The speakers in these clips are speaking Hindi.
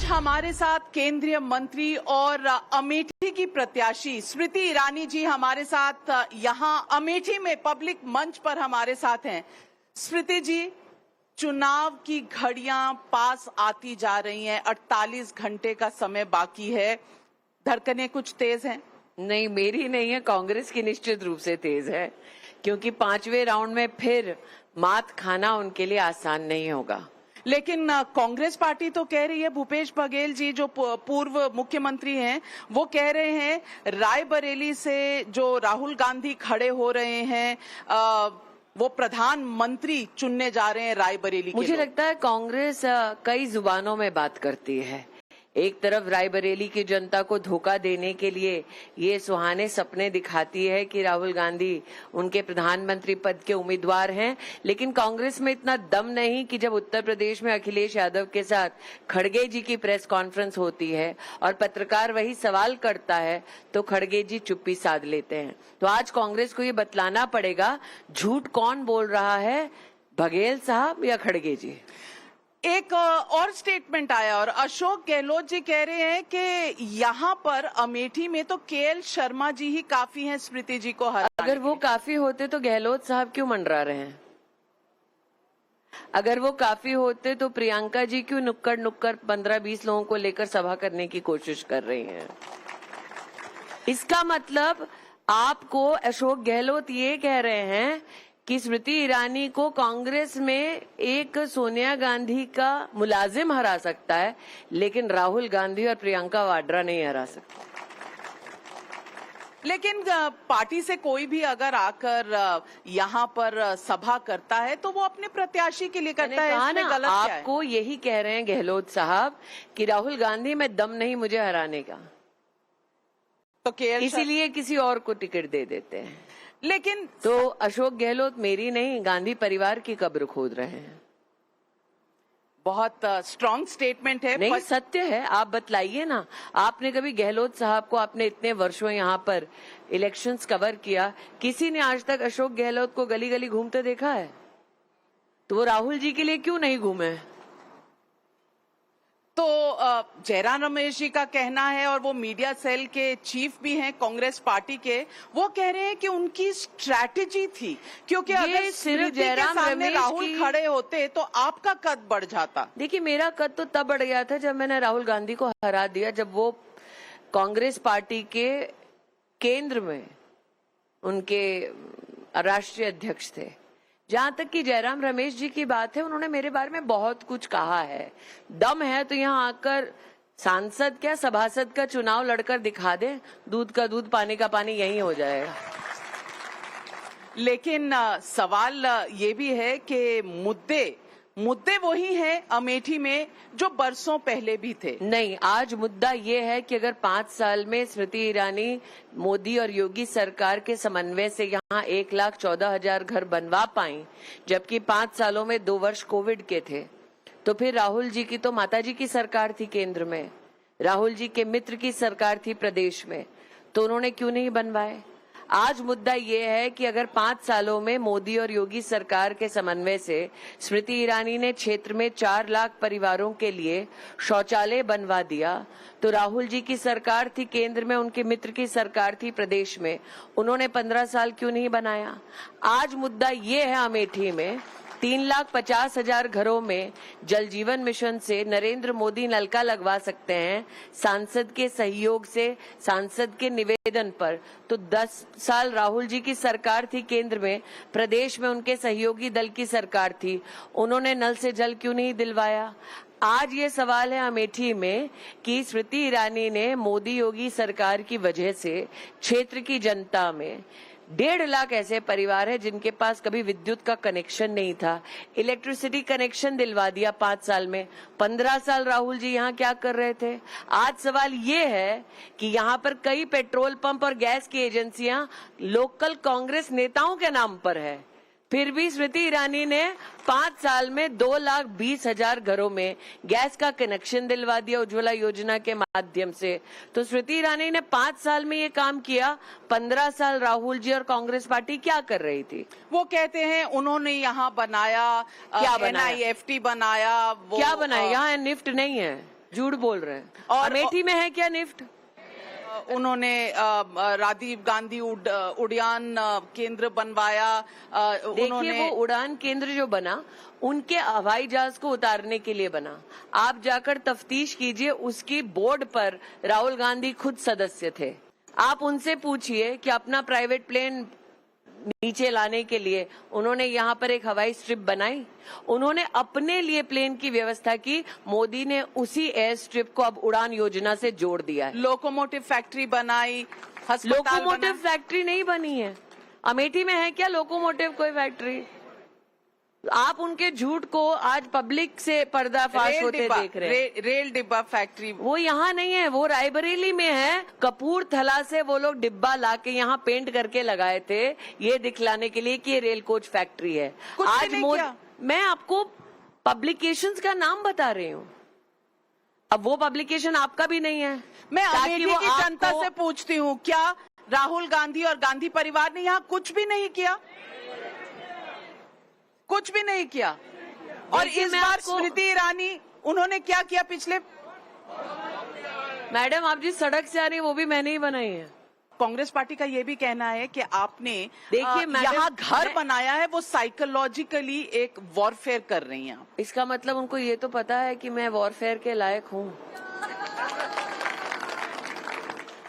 हमारे साथ केंद्रीय मंत्री और अमेठी की प्रत्याशी स्मृति ईरानी जी हमारे साथ यहां अमेठी में पब्लिक मंच पर हमारे साथ हैं। स्मृति जी, चुनाव की घड़ियां पास आती जा रही हैं, 48 घंटे का समय बाकी है, धड़कनें कुछ तेज हैं? नहीं, मेरी नहीं है, कांग्रेस की निश्चित रूप से तेज है, क्योंकि 5वें राउंड में फिर मात खाना उनके लिए आसान नहीं होगा। लेकिन कांग्रेस पार्टी तो कह रही है, भूपेश बघेल जी जो पूर्व मुख्यमंत्री हैं वो कह रहे हैं रायबरेली से जो राहुल गांधी खड़े हो रहे हैं वो प्रधानमंत्री चुनने जा रहे हैं रायबरेली के। मुझे लगता है कांग्रेस कई जुबानों में बात करती है। एक तरफ रायबरेली की जनता को धोखा देने के लिए ये सुहाने सपने दिखाती है कि राहुल गांधी उनके प्रधानमंत्री पद के उम्मीदवार हैं, लेकिन कांग्रेस में इतना दम नहीं कि जब उत्तर प्रदेश में अखिलेश यादव के साथ खड़गे जी की प्रेस कॉन्फ्रेंस होती है और पत्रकार वही सवाल करता है तो खड़गे जी चुप्पी साध लेते हैं। तो आज कांग्रेस को ये बतलाना पड़ेगा झूठ कौन बोल रहा है, बघेल साहब या खड़गे जी। एक और स्टेटमेंट आया और अशोक गहलोत जी कह रहे हैं कि यहाँ पर अमेठी में तो केएल शर्मा जी ही काफी हैं स्मृति जी को हराने। अगर वो काफी होते तो गहलोत साहब क्यों मंडरा रहे हैं? अगर वो काफी होते तो प्रियंका जी क्यों नुक्कड़ नुक्कड़ 15-20 लोगों को लेकर सभा करने की कोशिश कर रही हैं? इसका मतलब आपको अशोक गहलोत ये कह रहे हैं कि स्मृति ईरानी को कांग्रेस में एक सोनिया गांधी का मुलाजिम हरा सकता है, लेकिन राहुल गांधी और प्रियंका वाड्रा नहीं हरा सकता। लेकिन पार्टी से कोई भी अगर आकर यहाँ पर सभा करता है तो वो अपने प्रत्याशी के लिए करता है, इसमें गलत क्या है? आपको यही कह रहे हैं गहलोत साहब कि राहुल गांधी में दम नहीं मुझे हराने का, तो इसीलिए किसी और को टिकट दे देते हैं। लेकिन तो अशोक गहलोत मेरी नहीं, गांधी परिवार की कब्र खोद रहे हैं। बहुत स्ट्रॉन्ग स्टेटमेंट है। नहीं, सत्य है, आप बतलाइए ना। आपने कभी गहलोत साहब को, आपने इतने वर्षों यहाँ पर इलेक्शंस कवर किया, किसी ने आज तक अशोक गहलोत को गली गली घूमते देखा है? तो वो राहुल जी के लिए क्यों नहीं घूमे? तो जयराम रमेश जी का कहना है, और वो मीडिया सेल के चीफ भी हैं कांग्रेस पार्टी के, वो कह रहे हैं कि उनकी स्ट्रैटेजी थी, क्योंकि अगर सिर्फ जयराम रमेश राहुल खड़े होते तो आपका कद बढ़ जाता। देखिए, मेरा कद तो तब बढ़ गया था जब मैंने राहुल गांधी को हरा दिया, जब वो कांग्रेस पार्टी के केंद्र में उनके राष्ट्रीय अध्यक्ष थे। जहां तक कि जयराम रमेश जी की बात है, उन्होंने मेरे बारे में बहुत कुछ कहा है। दम है तो यहाँ आकर सांसद क्या सभासद का चुनाव लड़कर दिखा दे, दूध का दूध पानी का पानी यही हो जाएगा। लेकिन सवाल ये भी है कि मुद्दे वही हैं अमेठी में जो बरसों पहले भी थे। नहीं, आज मुद्दा ये है कि अगर 5 साल में स्मृति ईरानी मोदी और योगी सरकार के समन्वय से यहाँ 1,14,000 घर बनवा पाई, जबकि 5 सालों में 2 वर्ष कोविड के थे, तो फिर राहुल जी की तो माताजी की सरकार थी केंद्र में, राहुल जी के मित्र की सरकार थी प्रदेश में, तो उन्होंने क्यों नहीं बनवाए? आज मुद्दा ये है कि अगर 5 सालों में मोदी और योगी सरकार के समन्वय से स्मृति ईरानी ने क्षेत्र में 4 लाख परिवारों के लिए शौचालय बनवा दिया, तो राहुल जी की सरकार थी केंद्र में, उनके मित्र की सरकार थी प्रदेश में, उन्होंने 15 साल क्यों नहीं बनाया? आज मुद्दा ये है अमेठी में 3,50,000 घरों में जल जीवन मिशन से नरेंद्र मोदी नलका लगवा सकते हैं सांसद के सहयोग से, सांसद के निवेदन पर। तो 10 साल राहुल जी की सरकार थी केंद्र में, प्रदेश में उनके सहयोगी दल की सरकार थी, उन्होंने नल से जल क्यों नहीं दिलवाया? आज ये सवाल है अमेठी में कि स्मृति ईरानी ने मोदी योगी सरकार की वजह से क्षेत्र की जनता में 1.5 लाख ऐसे परिवार हैं जिनके पास कभी विद्युत का कनेक्शन नहीं था, इलेक्ट्रिसिटी कनेक्शन दिलवा दिया 5 साल में। 15 साल राहुल जी यहाँ क्या कर रहे थे? आज सवाल ये है कि यहाँ पर कई पेट्रोल पंप और गैस की एजेंसियां लोकल कांग्रेस नेताओं के नाम पर है, फिर भी स्मृति ईरानी ने 5 साल में 2,20,000 घरों में गैस का कनेक्शन दिलवा दिया उज्ज्वला योजना के माध्यम से। तो स्मृति ईरानी ने 5 साल में ये काम किया, 15 साल राहुल जी और कांग्रेस पार्टी क्या कर रही थी? वो कहते हैं उन्होंने यहाँ बनाया, क्या बनाया? NIFT बनाया। क्या बनाया? यहाँ निफ्ट नहीं है, झूठ बोल रहे हैं। और अमेठी में है क्या निफ्ट? उन्होंने राजीव गांधी उड़ान केंद्र बनवाया। देखिए वो उड़ान केंद्र जो बना उनके हवाई जहाज को उतारने के लिए बना। आप जाकर तफ्तीश कीजिए, उसकी बोर्ड पर राहुल गांधी खुद सदस्य थे। आप उनसे पूछिए कि अपना प्राइवेट प्लेन नीचे लाने के लिए उन्होंने यहाँ पर एक हवाई स्ट्रिप बनाई, उन्होंने अपने लिए प्लेन की व्यवस्था की। मोदी ने उसी एयर स्ट्रिप को अब उड़ान योजना से जोड़ दिया है। लोकोमोटिव फैक्ट्री बनाई, अस्पताल लोकोमोटिव फैक्ट्री नहीं बनी है। अमेठी में है क्या लोकोमोटिव कोई फैक्ट्री? आप उनके झूठ को आज पब्लिक से पर्दाफाश होते देख रहे हैं। रेल डिब्बा फैक्ट्री वो यहाँ नहीं है, वो रायबरेली में है। कपूरथला से वो लोग डिब्बा लाके यहाँ पेंट करके लगाए थे, ये दिखलाने के लिए कि ये रेल कोच फैक्ट्री है। आज मैं आपको पब्लिकेशंस का नाम बता रही हूँ। अब वो पब्लिकेशन आपका भी नहीं है। मैं अमेठी की जनता से पूछती हूँ, क्या राहुल गांधी और गांधी परिवार ने यहाँ कुछ भी नहीं किया? कुछ भी नहीं किया। और इस बार स्मृति ईरानी, उन्होंने क्या किया पिछले? मैडम आप जिस सड़क से आ रही है वो भी मैंने ही बनाई है। कांग्रेस पार्टी का ये भी कहना है कि आपने देखिए यहाँ घर बनाया है, वो साइकोलॉजिकली एक वॉरफेयर कर रही हैं। इसका मतलब उनको ये तो पता है कि मैं वॉरफेयर के लायक हूँ।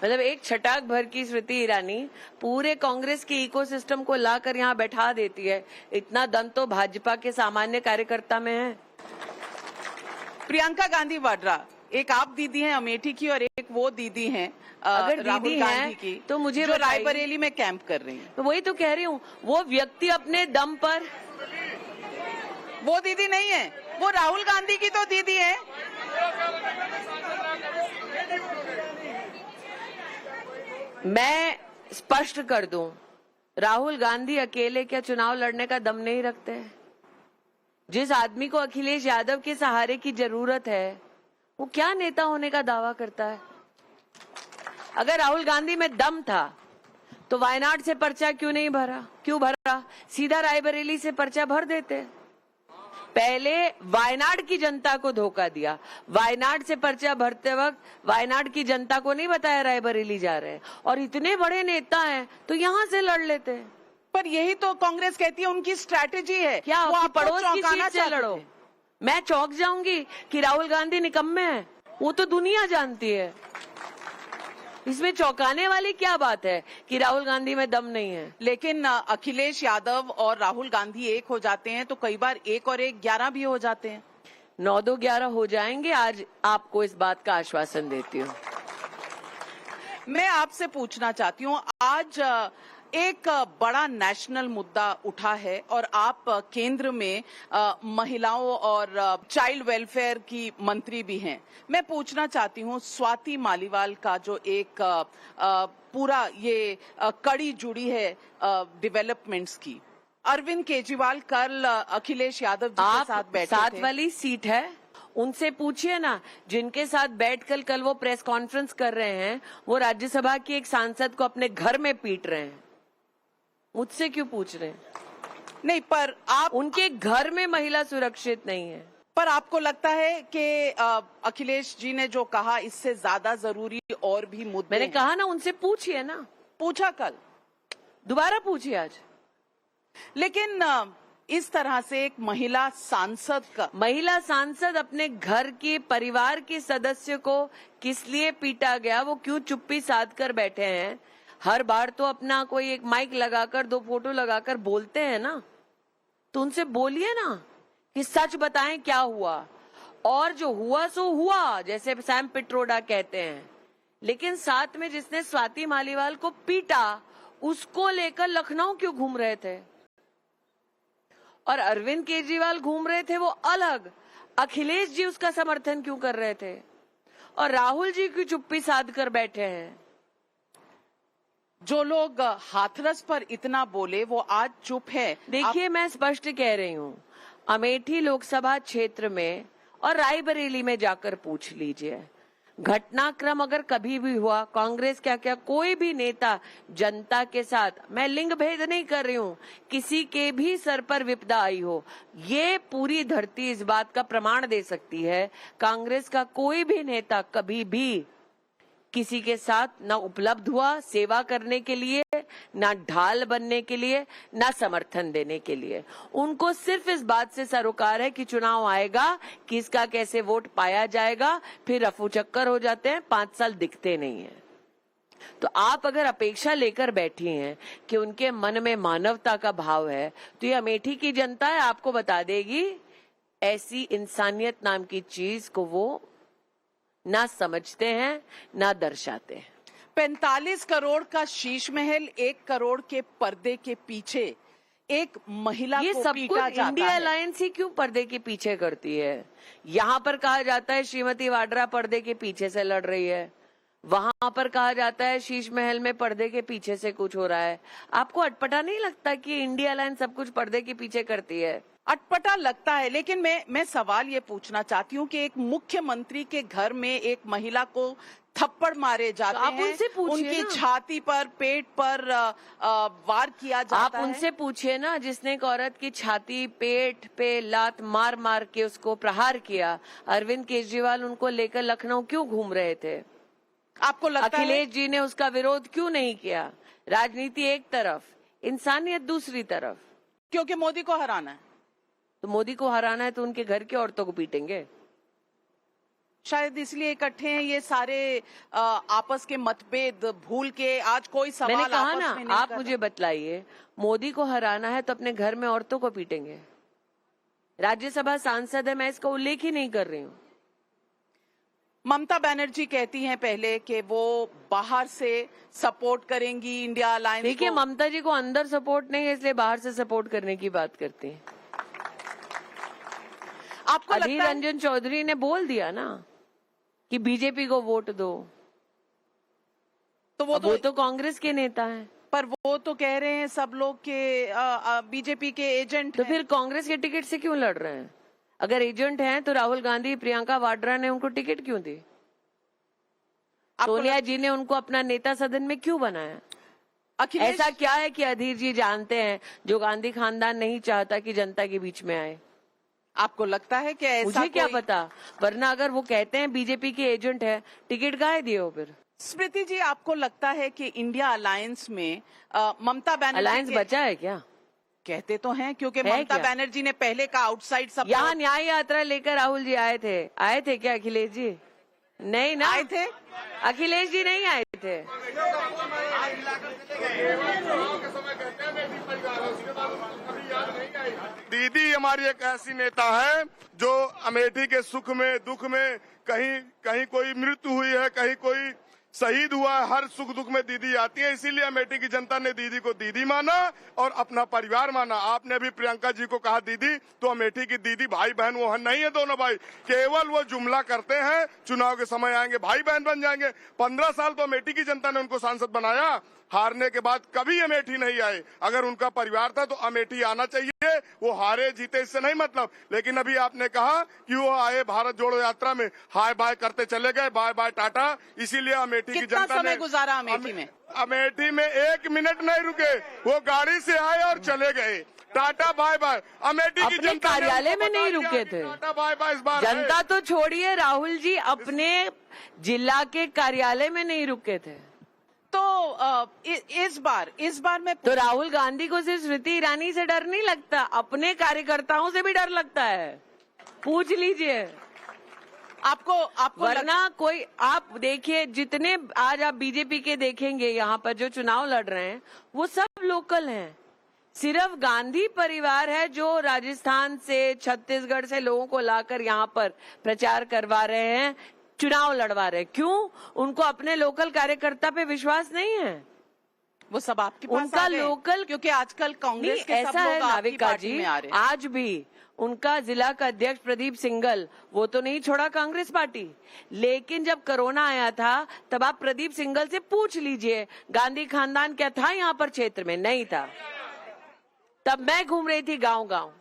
मतलब एक छटाक भर की स्मृति ईरानी पूरे कांग्रेस के इकोसिस्टम को लाकर यहाँ बैठा देती है। इतना दम तो भाजपा के सामान्य कार्यकर्ता में है। प्रियंका गांधी वाड्रा, एक आप दीदी हैं अमेठी की और एक वो दीदी हैं अगर राहुल दीदी गांधी की, तो मुझे जो रायबरेली में कैंप कर रही हैं। तो वही तो कह रही हूँ, वो व्यक्ति अपने दम पर, वो दीदी नहीं है, वो राहुल गांधी की तो दीदी है। मैं स्पष्ट कर दूं, राहुल गांधी अकेले क्या चुनाव लड़ने का दम नहीं रखते हैं? जिस आदमी को अखिलेश यादव के सहारे की जरूरत है वो क्या नेता होने का दावा करता है? अगर राहुल गांधी में दम था तो वायनाड से पर्चा क्यों नहीं भरा? क्यों भरा? सीधा रायबरेली से पर्चा भर देते। पहले वायनाड की जनता को धोखा दिया। वायनाड से पर्चा भरते वक्त वायनाड की जनता को नहीं बताया रायबरेली जा रहे हैं। और इतने बड़े नेता हैं तो यहाँ से लड़ लेते हैं। पर यही तो कांग्रेस कहती है उनकी स्ट्रैटेजी है। क्या वो आप पड़ोस की सीट से लड़ो? मैं चौंक जाऊंगी कि राहुल गांधी निकम्मे हैं, वो तो दुनिया जानती है। इसमें चौंकाने वाली क्या बात है कि राहुल गांधी में दम नहीं है? लेकिन अखिलेश यादव और राहुल गांधी एक हो जाते हैं तो कई बार 1 और 1 11 भी हो जाते हैं। 9-2 11 हो जाएंगे। आज आपको इस बात का आश्वासन देती हूँ। मैं आपसे पूछना चाहती हूँ, आज एक बड़ा नेशनल मुद्दा उठा है और आप केंद्र में महिलाओं और चाइल्ड वेलफेयर की मंत्री भी हैं। मैं पूछना चाहती हूँ, स्वाति मालीवाल का जो एक पूरा ये कड़ी जुड़ी है डेवलपमेंट्स की। अरविंद केजरीवाल कल अखिलेश यादव जी के साथ बैठे थे। साथ वाली सीट है, उनसे पूछिए ना, जिनके साथ बैठकर कल वो प्रेस कॉन्फ्रेंस कर रहे हैं, वो राज्यसभा की एक सांसद को अपने घर में पीट रहे हैं। मुझसे क्यों पूछ रहे हैं? नहीं, पर आप, उनके घर में महिला सुरक्षित नहीं है। पर आपको लगता है कि अखिलेश जी ने जो कहा इससे ज्यादा जरूरी और भी मुद्दे? मैंने कहा ना, उनसे पूछिए ना। पूछा कल, दोबारा पूछिए आज। लेकिन इस तरह से एक महिला सांसद अपने घर के परिवार के सदस्य को किस लिए पीटा गया, वो क्यों चुप्पी साध कर बैठे हैं? हर बार तो अपना कोई एक माइक लगाकर 2 फोटो लगाकर बोलते हैं ना, तो उनसे बोलिए ना कि सच बताएं क्या हुआ। और जो हुआ सो हुआ, जैसे सैम पिट्रोडा कहते हैं। लेकिन साथ में जिसने स्वाति मालीवाल को पीटा, उसको लेकर लखनऊ क्यों घूम रहे थे? और अरविंद केजरीवाल घूम रहे थे वो अलग, अखिलेश जी उसका समर्थन क्यों कर रहे थे? और राहुल जी क्यों चुप्पी साध कर बैठे हैं? जो लोग हाथरस पर इतना बोले वो आज चुप है। देखिए, मैं स्पष्ट कह रही हूँ, अमेठी लोकसभा क्षेत्र में और रायबरेली में जाकर पूछ लीजिए, घटनाक्रम अगर कभी भी हुआ, कांग्रेस क्या क्या कोई भी नेता जनता के साथ, मैं लिंग भेद नहीं कर रही हूँ, किसी के भी सर पर विपदा आई हो, ये पूरी धरती इस बात का प्रमाण दे सकती है, कांग्रेस का कोई भी नेता कभी भी किसी के साथ ना उपलब्ध हुआ सेवा करने के लिए, ना ढाल बनने के लिए, ना समर्थन देने के लिए। उनको सिर्फ इस बात से सरोकार है कि चुनाव आएगा, किसका कैसे वोट पाया जाएगा, फिर रफू चक्कर हो जाते हैं, 5 साल दिखते नहीं है। तो आप अगर अपेक्षा लेकर बैठी हैं कि उनके मन में मानवता का भाव है, तो ये अमेठी की जनता है आपको बता देगी, ऐसी इंसानियत नाम की चीज को वो ना समझते हैं ना दर्शाते हैं। 45 करोड़ का शीश महल, 1 करोड़ के पर्दे के पीछे एक महिला ये को सब पीटा कुछ जाता इंडिया है। अलायंस ही क्यों पर्दे के पीछे करती है? यहाँ पर कहा जाता है श्रीमती वाड्रा पर्दे के पीछे से लड़ रही है, वहां पर कहा जाता है शीश महल में पर्दे के पीछे से कुछ हो रहा है। आपको अटपटा नहीं लगता कि इंडिया अलायंस सब कुछ पर्दे के पीछे करती है? अटपटा लगता है, लेकिन मैं सवाल ये पूछना चाहती हूँ कि एक मुख्यमंत्री के घर में एक महिला को थप्पड़ मारे जाते तो आप हैं, उनसे पूछिए उनकी ना। छाती पर, पेट पर वार किया जाता आप है। उनसे पूछिए ना, जिसने एक औरत की छाती पेट पे लात मार मार के उसको प्रहार किया, अरविंद केजरीवाल उनको लेकर लखनऊ क्यों घूम रहे थे? आपको लगता है अखिलेश जी ने उसका विरोध क्यों नहीं किया? राजनीति एक तरफ, इंसानियत दूसरी तरफ। क्योंकि मोदी को हराना है? तो मोदी को हराना है तो उनके घर की औरतों को पीटेंगे? शायद इसलिए इकट्ठे हैं ये सारे आपस के मतभेद भूल के। आज कोई सवाल मैंने कहा आपस ना, में नहीं आप कर मुझे बतलाइए, मोदी को हराना है तो अपने घर में औरतों को पीटेंगे? राज्यसभा सांसद है, मैं इसका उल्लेख ही नहीं कर रही हूँ। ममता बनर्जी कहती हैं पहले कि वो बाहर से सपोर्ट करेंगी इंडिया अलायंस। देखिए, ममता जी को अंदर सपोर्ट नहीं है, इसलिए बाहर से सपोर्ट करने की बात करती हैं। आपको अधीर लगता है रंजन चौधरी ने बोल दिया ना कि बीजेपी को वोट दो, तो वो तो कांग्रेस के नेता हैं। पर वो तो कह रहे हैं सब लोग के बीजेपी के एजेंट तो हैं। फिर कांग्रेस के टिकट से क्यों लड़ रहे हैं? अगर एजेंट हैं तो राहुल गांधी, प्रियंका वाड्रा ने उनको टिकट क्यों दी? सोनिया जी ने उनको अपना नेता सदन में क्यों बनाया? अखिलेश ऐसा क्या है कि अधीर जी जानते हैं जो गांधी खानदान नहीं चाहता कि जनता के बीच में आए? आपको लगता है कि ऐसा मुझे क्या कोई- पता, वरना अगर वो कहते हैं बीजेपी के एजेंट है, टिकट काहे दिए हो फिर? स्मृति जी, आपको लगता है कि इंडिया अलायंस में ममता बनर्जी अलायंस बचा है क्या? कहते तो हैं, क्योंकि है ममता क्या? बनर्जी ने पहले का आउटसाइड सब यहाँ न्याय यात्रा लेकर राहुल जी आए थे क्या अखिलेश जी? नहीं ना, आए थे। अखिलेश जी नहीं आए थे। दीदी हमारी एक ऐसी नेता है जो अमेठी के सुख में दुख में, कहीं कहीं कोई मृत्यु हुई है, कहीं कोई शहीद हुआ है, हर सुख दुख में दीदी आती है। इसीलिए अमेठी की जनता ने दीदी को दीदी माना और अपना परिवार माना। आपने अभी प्रियंका जी को कहा दीदी, तो अमेठी की दीदी भाई बहन वो नहीं है, दोनों भाई, केवल वो जुमला करते हैं। चुनाव के समय आएंगे भाई बहन बन जाएंगे। 15 साल तो अमेठी की जनता ने उनको सांसद बनाया, हारने के बाद कभी अमेठी नहीं आए। अगर उनका परिवार था तो अमेठी आना चाहिए, वो हारे जीते इससे नहीं मतलब। लेकिन अभी आपने कहा कि वो आए भारत जोड़ो यात्रा में, हाय बाय करते चले गए, बाय बाय टाटा। इसीलिए अमेठी की कितना जनता समय ने गुजारा अमेठी में? अमेठी में 1 मिनट नहीं रुके, वो गाड़ी से आए और चले गए। Tata bye bye. अमेठी की अपने जनता ने कार्यालय उनको में नहीं बता दिया रुके कि थे। टाटा बाय बाय इस बार है। जनता तो छोड़िए, राहुल जी अपने जिला के कार्यालय में नहीं रुके थे। तो इस बार मैं तो राहुल गांधी को सिर्फ स्मृति ईरानी से डर नहीं लगता, अपने कार्यकर्ताओं से भी डर लगता है। पूछ लीजिए। आपको वरना कोई, आप देखिए, जितने आज आप बीजेपी के देखेंगे यहाँ पर जो चुनाव लड़ रहे हैं, वो सब लोकल हैं। सिर्फ गांधी परिवार है जो राजस्थान से, छत्तीसगढ़ से लोगों को लाकर यहाँ पर प्रचार करवा रहे हैं, चुनाव लड़वा रहे। क्यों? उनको अपने लोकल कार्यकर्ता पे विश्वास नहीं है। वो सब आपके पास उनका आ गए? लोकल, क्योंकि आजकल कांग्रेस के सब ऐसा है लोग आपकी नाविका पार्टी जी, में आ रहे हैं। आज भी उनका जिला का अध्यक्ष प्रदीप सिंघल, वो तो नहीं छोड़ा कांग्रेस पार्टी। लेकिन जब कोरोना आया था तब आप प्रदीप सिंघल से पूछ लीजिए, गांधी खानदान क्या था यहाँ पर क्षेत्र में? नहीं था। तब मैं घूम रही थी गांव गांव,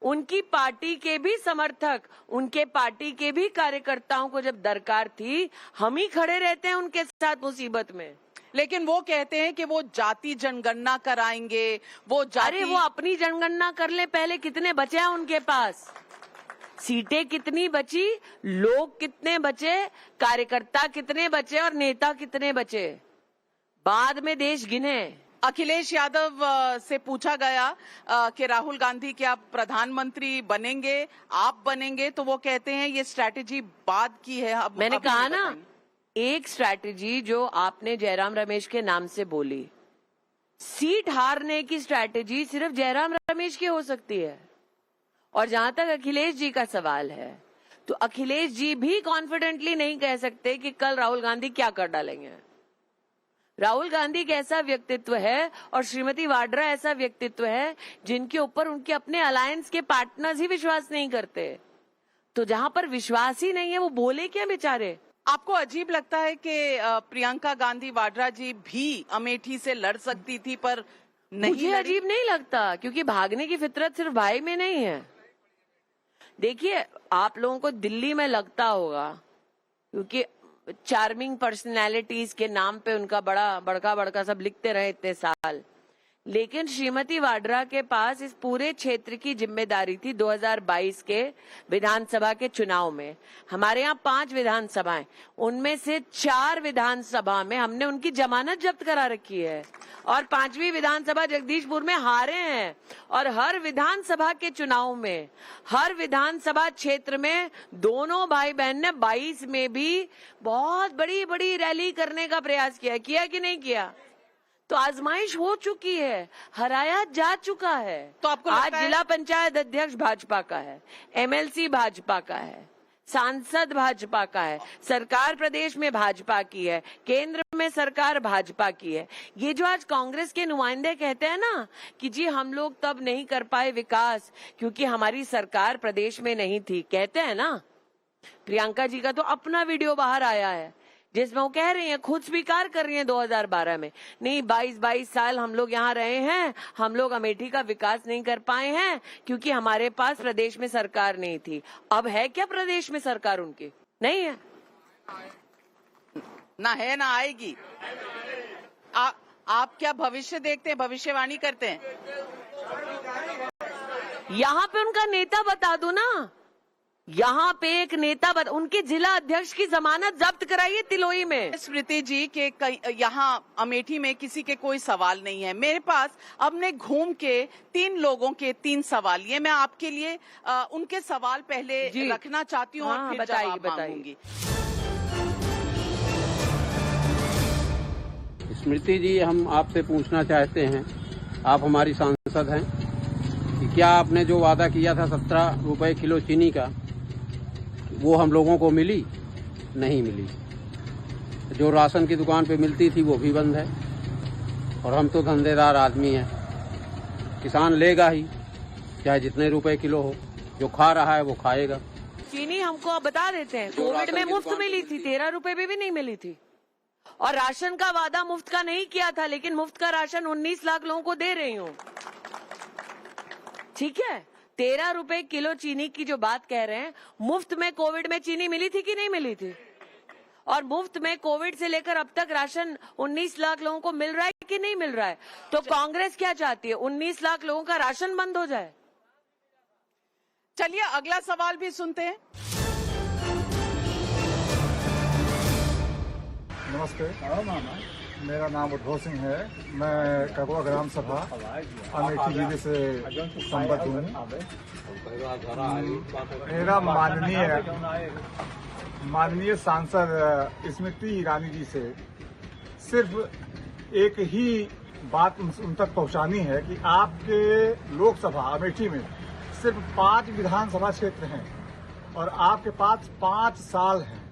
उनकी पार्टी के भी समर्थक, उनके पार्टी के भी कार्यकर्ताओं को जब दरकार थी, हम ही खड़े रहते हैं उनके साथ मुसीबत में। लेकिन वो कहते हैं कि वो जाति जनगणना कराएंगे, वो जाति। अरे वो अपनी जनगणना कर ले पहले, कितने बचे हैं उनके पास, सीटें कितनी बची, लोग कितने बचे, कार्यकर्ता कितने बचे और नेता कितने बचे, बाद में देश गिने। अखिलेश यादव से पूछा गया कि राहुल गांधी क्या प्रधानमंत्री बनेंगे, आप बनेंगे, तो वो कहते हैं ये स्ट्रैटेजी बाद की है। अब मैंने कहा ना, एक स्ट्रैटेजी जो आपने जयराम रमेश के नाम से बोली, सीट हारने की स्ट्रैटेजी सिर्फ जयराम रमेश की हो सकती है। और जहां तक अखिलेश जी का सवाल है, तो अखिलेश जी भी कॉन्फिडेंटली नहीं कह सकते कि कल राहुल गांधी क्या कर डालेंगे। राहुल गांधी एक ऐसा व्यक्तित्व है और श्रीमती वाड्रा ऐसा व्यक्तित्व है जिनके ऊपर उनके अपने अलायंस के पार्टनर्स ही विश्वास नहीं करते। तो जहां पर विश्वास ही नहीं है, वो बोले क्या बेचारे। आपको अजीब लगता है कि प्रियंका गांधी वाड्रा जी भी अमेठी से लड़ सकती थी पर नहीं? मुझे अजीब नहीं लगता, क्योंकि भागने की फितरत सिर्फ भाई में नहीं है। देखिए, आप लोगों को दिल्ली में लगता होगा क्योंकि चार्मिंग पर्सनैलिटीज के नाम पे उनका बड़का सब लिखते रहे इतने साल, लेकिन श्रीमती वाड्रा के पास इस पूरे क्षेत्र की जिम्मेदारी थी 2022 के विधानसभा के चुनाव में। हमारे यहाँ 5 विधानसभाएं, उनमें से 4 विधानसभा में हमने उनकी जमानत जब्त करा रखी है और 5वीं विधानसभा जगदीशपुर में हारे हैं। और हर विधानसभा के चुनाव में, हर विधानसभा क्षेत्र में दोनों भाई बहन ने 22 में भी बहुत बड़ी बड़ी रैली करने का प्रयास किया कि नहीं किया? तो आजमाइश हो चुकी है, हराया जा चुका है। तो आपको आज जिला पंचायत अध्यक्ष भाजपा का है, एमएलसी भाजपा का है, सांसद भाजपा का है, सरकार प्रदेश में भाजपा की है, केंद्र में सरकार भाजपा की है। ये जो आज कांग्रेस के नुमाइंदे कहते हैं ना कि जी हम लोग तब नहीं कर पाए विकास क्योंकि हमारी सरकार प्रदेश में नहीं थी, कहते हैं ना। प्रियंका जी का तो अपना वीडियो बाहर आया है जिसमें वो कह रही हैं, खुद स्वीकार कर रही हैं 2012 में, नहीं 22 साल हम लोग यहाँ रहे हैं, हम लोग अमेठी का विकास नहीं कर पाए हैं क्योंकि हमारे पास प्रदेश में सरकार नहीं थी। अब है क्या प्रदेश में सरकार उनकी? नहीं है, ना है ना आएगी। आप क्या भविष्य देखते हैं, भविष्यवाणी करते हैं? यहाँ पे उनका नेता बता दो ना, यहाँ पे एक नेता उनके जिला अध्यक्ष की जमानत जब्त कराइए तिलोई में। स्मृति जी के यहाँ अमेठी में किसी के कोई सवाल नहीं है। मेरे पास अब ने घूम के 3 लोगों के 3 सवाल, ये मैं आपके लिए उनके सवाल पहले रखना चाहती हूँ और फिर जवाब मांगूंगी। स्मृति जी, हम आपसे पूछना चाहते हैं, आप हमारी सांसद हैं, कि क्या आपने जो वादा किया था 17 रुपए किलो चीनी का, वो हम लोगों को मिली? नहीं मिली। जो राशन की दुकान पे मिलती थी वो भी बंद है और हम तो धंधेदार आदमी हैं, किसान लेगा ही चाहे जितने रुपए किलो हो, जो खा रहा है वो खाएगा। चीनी हमको आप बता देते हैं, कोविड में मुफ्त मिली थी, 13 रुपए में भी नहीं मिली थी। और राशन का वादा मुफ्त का नहीं किया था, लेकिन मुफ्त का राशन 19 लाख लोगों को दे रही हूँ। ठीक है, 13 रुपए किलो चीनी की जो बात कह रहे हैं, मुफ्त में कोविड में चीनी मिली थी कि नहीं मिली थी? और मुफ्त में कोविड से लेकर अब तक राशन 19 लाख लोगों को मिल रहा है कि नहीं मिल रहा है? तो कांग्रेस क्या चाहती है? 19 लाख लोगों का राशन बंद हो जाए? चलिए अगला सवाल भी सुनते हैं। नमस्ते, मेरा नाम उद्धव सिंह है। मैं कगवा ग्राम सभा अमेठी जिले से संबद्ध हूँ। मेरा माननीय सांसद स्मृति ईरानी जी से सिर्फ एक ही बात उन तक पहुँचानी है कि आपके लोकसभा अमेठी में सिर्फ 5 विधानसभा क्षेत्र हैं और आपके पास 5 साल हैं।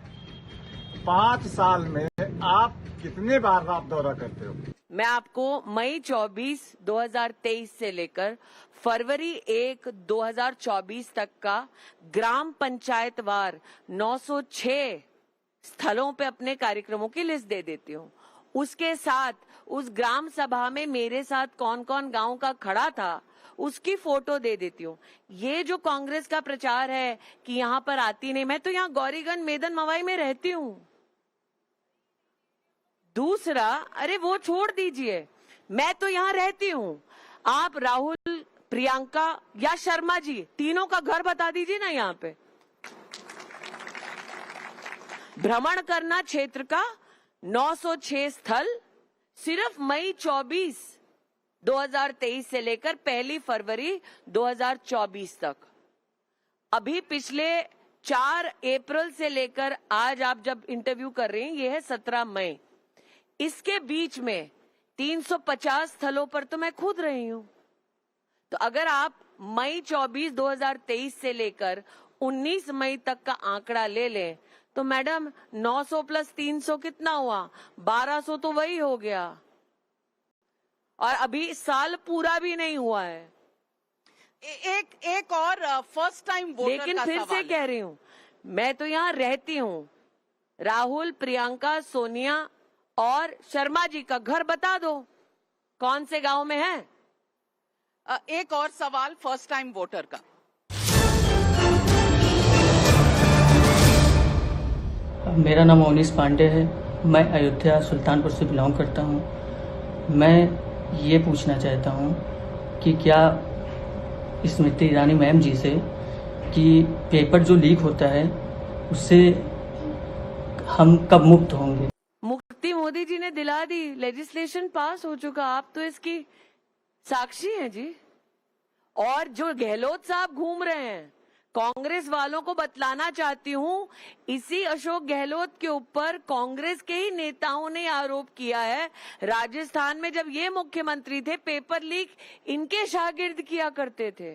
5 साल में आप कितने बार आप दौरा करते हो? मैं आपको मई 24, 2023 से लेकर फरवरी 1, 2024 तक का ग्राम पंचायत वार 906 स्थलों पे अपने कार्यक्रमों की लिस्ट दे देती हूँ। उसके साथ उस ग्राम सभा में मेरे साथ कौन कौन गांव का खड़ा था, उसकी फोटो दे देती हूँ। ये जो कांग्रेस का प्रचार है कि यहाँ पर आती नहीं, मैं तो यहाँ गौरीगंज मेदन मवाई में रहती हूँ। दूसरा, अरे वो छोड़ दीजिए, मैं तो यहाँ रहती हूँ। आप राहुल, प्रियंका या शर्मा जी, तीनों का घर बता दीजिए ना यहाँ पे। भ्रमण करना क्षेत्र का 906 स्थल सिर्फ मई 24, 2023 से लेकर 1 फरवरी 2024 तक। अभी पिछले 4 अप्रैल से लेकर आज आप जब इंटरव्यू कर रही हैं, ये है 17 मई। इसके बीच में 350 स्थलों पर तो मैं खुद रही हूं। तो अगर आप मई 24, 2023 से लेकर 19 मई तक का आंकड़ा ले लें तो मैडम 900 प्लस 300 कितना हुआ? 1200 तो वही हो गया। और अभी साल पूरा भी नहीं हुआ है। एक और फर्स्ट टाइम वोटर लेकिन का फिर सवाल से कह रही हूँ, मैं तो यहाँ रहती हूँ। राहुल, प्रियंका, सोनिया और शर्मा जी का घर बता दो कौन से गांव में है। एक और सवाल फर्स्ट टाइम वोटर का। मेरा नाम अवनीश पांडे है। मैं अयोध्या सुल्तानपुर से बिलोंग करता हूँ। मैं ये पूछना चाहता हूँ कि क्या स्मृति ईरानी मैम जी से कि पेपर जो लीक होता है उससे हम कब मुक्त होंगे? मुक्ति मोदी जी ने दिला दी, लेजिस्लेशन पास हो चुका, आप तो इसकी साक्षी हैं जी। और जो गहलोत साहब घूम रहे हैं, कांग्रेस वालों को बतलाना चाहती हूँ, इसी अशोक गहलोत के ऊपर कांग्रेस के ही नेताओं ने आरोप किया है। राजस्थान में जब ये मुख्यमंत्री थे, पेपर लीक इनके शागिर्द किया करते थे।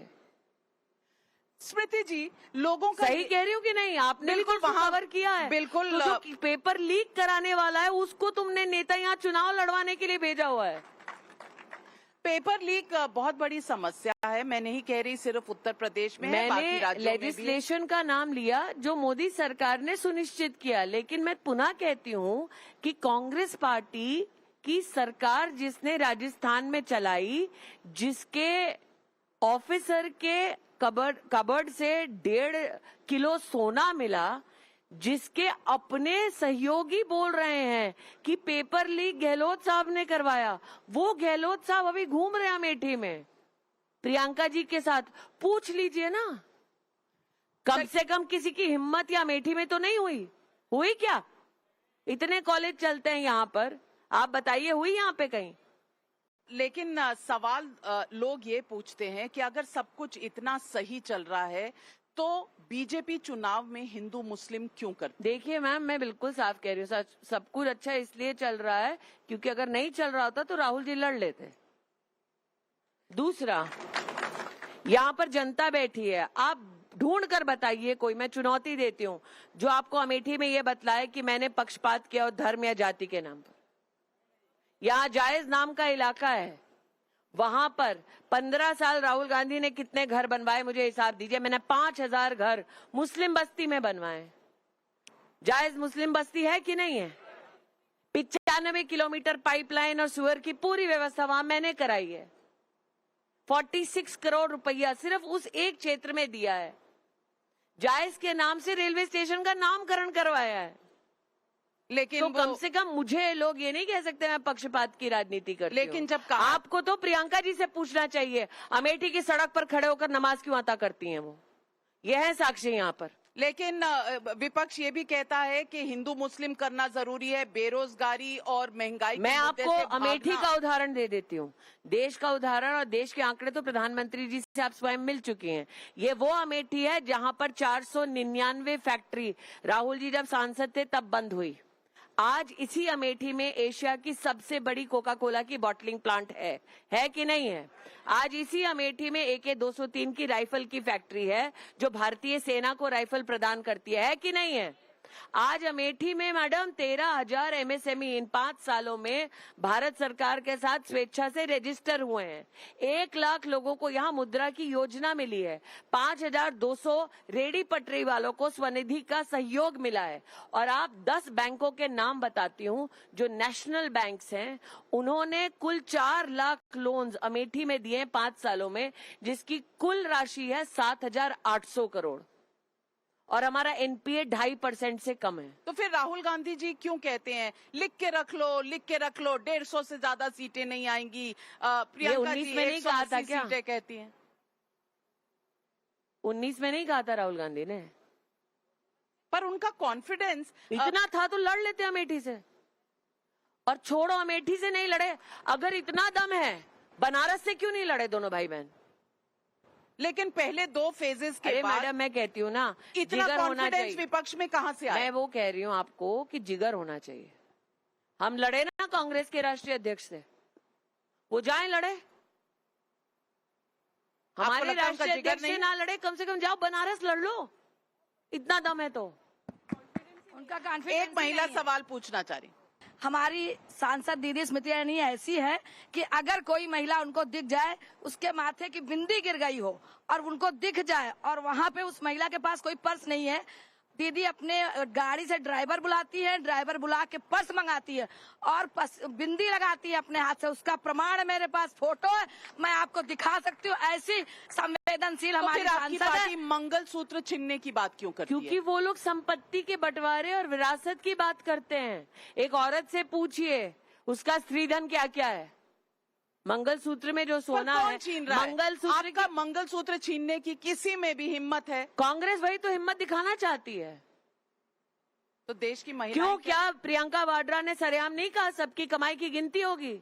स्मृति जी, लोगों का सही कह रही हूँ कि नहीं? आपने बिल्कुल वहां कवर किया है। बिल्कुल। तो जो पेपर लीक कराने वाला है उसको तुमने नेता यहाँ चुनाव लड़वाने के लिए भेजा हुआ है। पेपर लीक बहुत बड़ी समस्या है। मैं नहीं कह रही सिर्फ उत्तर प्रदेश में है, बाकी मैंने राज्यों में भी। लेजिस्लेशन का नाम लिया जो मोदी सरकार ने सुनिश्चित किया, लेकिन मैं पुनः कहती हूँ कि कांग्रेस पार्टी की सरकार जिसने राजस्थान में चलाई, जिसके ऑफिसर के कबर्ड से 1.5 किलो सोना मिला, जिसके अपने सहयोगी बोल रहे हैं कि पेपर लीक गहलोत साहब ने करवाया, वो गहलोत साहब अभी घूम रहे हैं अमेठी में प्रियंका जी के साथ। पूछ लीजिए ना, कम से कम किसी की हिम्मत या अमेठी में तो नहीं हुई क्या? इतने कॉलेज चलते हैं यहाँ पर, आप बताइए हुई यहाँ पे कहीं? लेकिन सवाल लोग ये पूछते हैं कि अगर सब कुछ इतना सही चल रहा है तो बीजेपी चुनाव में हिंदू मुस्लिम क्यों करती? देखिए मैम, मैं बिल्कुल साफ कह रही हूँ, सब कुछ अच्छा इसलिए चल रहा है क्योंकि अगर नहीं चल रहा होता तो राहुल जी लड़ लेते। दूसरा, यहाँ पर जनता बैठी है, आप ढूंढ कर बताइए कोई, मैं चुनौती देती हूँ, जो आपको अमेठी में ये बतलाए कि मैंने पक्षपात किया और धर्म या जाति के नाम पर। यहाँ जायज नाम का इलाका है, वहां पर 15 साल राहुल गांधी ने कितने घर बनवाए मुझे हिसाब दीजिए। मैंने 5000 घर मुस्लिम बस्ती में बनवाए। जायज मुस्लिम बस्ती है कि नहीं है? 95 किलोमीटर पाइपलाइन और सुअर की पूरी व्यवस्था वहां मैंने कराई है। 46 करोड़ रुपया सिर्फ उस एक क्षेत्र में दिया है। जायज के नाम से रेलवे स्टेशन का नामकरण करवाया है। लेकिन तो कम से कम मुझे लोग ये नहीं कह सकते मैं पक्षपात की राजनीति करती हूँ। लेकिन जब आपको तो प्रियंका जी से पूछना चाहिए, अमेठी की सड़क पर खड़े होकर नमाज क्यों अता करती हैं वो? ये है साक्षी यहाँ पर। लेकिन विपक्ष ये भी कहता है कि हिंदू मुस्लिम करना जरूरी है, बेरोजगारी और महंगाई। मैं आपको अमेठी का उदाहरण दे देती हूँ, देश का उदाहरण, और देश के आंकड़े तो प्रधानमंत्री जी से आप स्वयं मिल चुकी हैं। ये वो अमेठी है जहां पर 499 फैक्ट्री राहुल जी जब सांसद थे तब बंद हुई। आज इसी अमेठी में एशिया की सबसे बड़ी कोका कोला की बॉटलिंग प्लांट है कि नहीं है? आज इसी अमेठी में AK-203 की राइफल की फैक्ट्री है जो भारतीय सेना को राइफल प्रदान करती है कि नहीं है? आज अमेठी में मैडम 13,000 MSME इन 5 सालों में भारत सरकार के साथ स्वेच्छा से रजिस्टर हुए हैं। 1 लाख लोगों को यहाँ मुद्रा की योजना मिली है। 5,200 रेडी पटरी वालों को स्वनिधि का सहयोग मिला है। और आप 10 बैंकों के नाम बताती हूँ जो नेशनल बैंक्स हैं, उन्होंने कुल 4 लाख लोन्स अमेठी में दिए 5 सालों में, जिसकी कुल राशि है 7,800 करोड़। और हमारा एनपीए 2.5% से कम है। तो फिर राहुल गांधी जी क्यों कहते हैं लिख के रख लो 150 से ज्यादा सीटें नहीं आएंगी? प्रियंका जी 19 में नहीं कहा था क्या? सीटें कहती हैं। 19 में नहीं कहा था राहुल गांधी ने? पर उनका कॉन्फिडेंस इतना था तो लड़ लेते अमेठी से। और छोड़ो, अमेठी से नहीं लड़े, अगर इतना दम है बनारस से क्यों नहीं लड़े दोनों भाई बहन? लेकिन पहले 2 फेजेस के बाद मैडम मैं कहती हूँ ना, इतना जिगर होना कॉन्फिडेंस चाहिए। विपक्ष में कहां से आया? मैं वो कह रही हूँ आपको कि जिगर होना चाहिए। हम लड़े ना कांग्रेस के राष्ट्रीय अध्यक्ष से, वो जाए लड़े। हमारे लगता है उनका राष्ट्रीय जिगर अध्यक्ष से नहीं? ना लड़े, कम से कम जाओ बनारस लड़ लो, इतना दम है तो। उनका कॉन्फिडेंस एक महिला सवाल पूछना चाह रही। हमारी सांसद दीदी स्मृति ईरानी ऐसी है कि अगर कोई महिला उनको दिख जाए, उसके माथे की बिंदी गिर गई हो और उनको दिख जाए और वहाँ पे उस महिला के पास कोई पर्स नहीं है, दीदी अपने गाड़ी से ड्राइवर बुलाती है, ड्राइवर बुला के पर्स मंगाती है और बिंदी लगाती है अपने हाथ से। उसका प्रमाण मेरे पास फोटो है, मैं आपको दिखा सकती हूँ। ऐसी संवेदनशील तो हमारी फिर आपकी सांसद पार्टी है। मंगलसूत्र छीनने की बात क्यों करती क्योंकि है? वो लोग संपत्ति के बंटवारे और विरासत की बात करते हैं। एक औरत से पूछिए उसका स्त्रीधन क्या क्या है। मंगलसूत्र में जो पर सोना कौन है, छीन रहा है? मंगलसूत्र आपका मंगलसूत्र छीनने की किसी में भी हिम्मत है? कांग्रेस वही तो हिम्मत दिखाना चाहती है। तो देश की महिलाएं क्यों? क्या प्रियंका वाड्रा ने सरेआम नहीं कहा सबकी कमाई की गिनती होगी?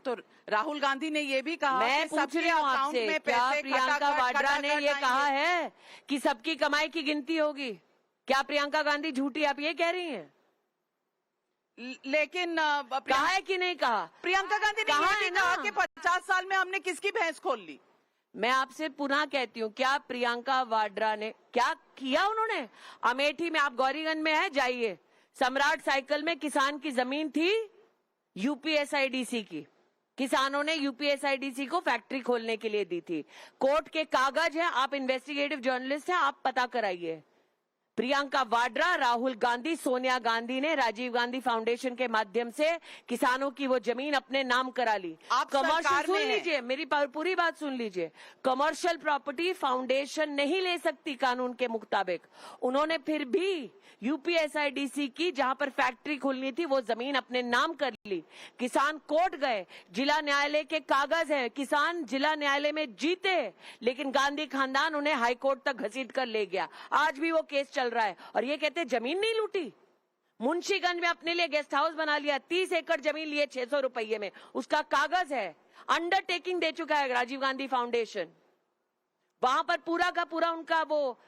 तो राहुल गांधी ने ये भी कहा मैं कि पूछ सबके रही हूँ अकाउंट आपसे, में क्या पैसे प्रियंका खटाखट वाड्रा ने ये आएंगे? कहा है कि सबकी कमाई की गिनती होगी? क्या प्रियंका गांधी झूठी आप ये कह रही हैं? लेकिन कहा है कि नहीं कहा? प्रियंका गांधी ने कहा ये है भी ना। कहा कि 50 साल में हमने किसकी भैंस खोल ली? मैं आपसे पुनः कहती हूँ, क्या प्रियंका वाड्रा ने क्या किया? उन्होंने अमेठी में, आप गौरीगंज में है जाइए, सम्राट साइकिल में किसान की जमीन थी यूपीएसआईडीसी की। किसानों ने यूपीएसआईडीसी को फैक्ट्री खोलने के लिए दी थी। कोर्ट के कागज है, आप इन्वेस्टिगेटिव जर्नलिस्ट हैं, आप पता कराइए। प्रियंका वाड्रा, राहुल गांधी, सोनिया गांधी ने राजीव गांधी फाउंडेशन के माध्यम से किसानों की वो जमीन अपने नाम करा ली। आप कमर्शियल, सरकार सुन में हैं। लीजिए मेरी पूरी बात सुन लीजिए। कमर्शियल प्रॉपर्टी फाउंडेशन नहीं ले सकती कानून के मुताबिक। उन्होंने फिर भी यूपीएसआईडीसी की जहां पर फैक्ट्री खोलनी थी वो जमीन अपने नाम कर ली। किसान कोर्ट गए, जिला न्यायालय के कागज है, किसान जिला न्यायालय में जीते, लेकिन गांधी खानदान उन्हें हाईकोर्ट तक घसीट कर ले गया। आज भी वो केस चल रहा है और ये कहते जमीन नहीं लूटी। मुंशीगंज में अपने लिए गेस्ट हाउस बना लिया, 30 एकड़ जमीन लिए 600 रुपये में, उसका कागज है। अंडरटेकिंग दे चुका है राजीव गांधी फाउंडेशन। वहां पर पूरा का पूरा उनका वो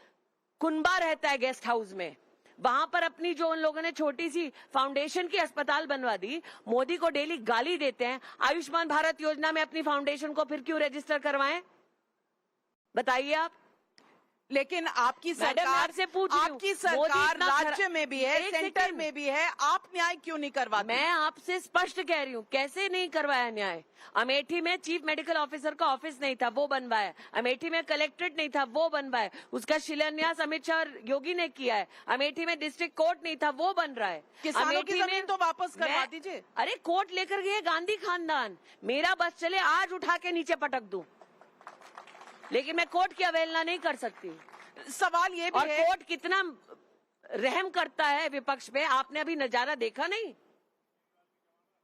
कुनबा रहता है गेस्ट हाउस में। वहां पर अपनी जो उन लोगों ने छोटी सी फाउंडेशन की अस्पताल बनवा दी। मोदी को डेली गाली देते हैं। आयुष्मान भारत योजना में अपनी फाउंडेशन को फिर क्यों रजिस्टर करवाएं? बताइए आप। लेकिन आपकी मैडम, मैं सरकार आपसे पूछ रही हूँ, आपकी मोदी सरकार इतना राज्य में भी है, एक सेंटर सेकंड। में भी है, आप न्याय क्यों नहीं करवाते? मैं आपसे स्पष्ट कह रही हूँ, कैसे नहीं करवाया न्याय? अमेठी में चीफ मेडिकल ऑफिसर का ऑफिस नहीं था, वो बनवाया। अमेठी में कलेक्ट्रेट नहीं था, वो बनवाया। उसका शिलान्यास अमित शाह और योगी ने किया है। अमेठी में डिस्ट्रिक्ट कोर्ट नहीं था, वो बन रहा है। किसानों की अमेठी में- जमीन तो वापस करवा मैं- दीजिए। अरे कोर्ट लेकर गए गांधी खानदान, मेरा बस चले आज उठा के नीचे पटक दूं, लेकिन मैं कोर्ट की अवहेलना नहीं कर सकती। सवाल ये भी और है, कोर्ट कितना रहम करता है विपक्ष पे, आपने अभी नजारा देखा नहीं?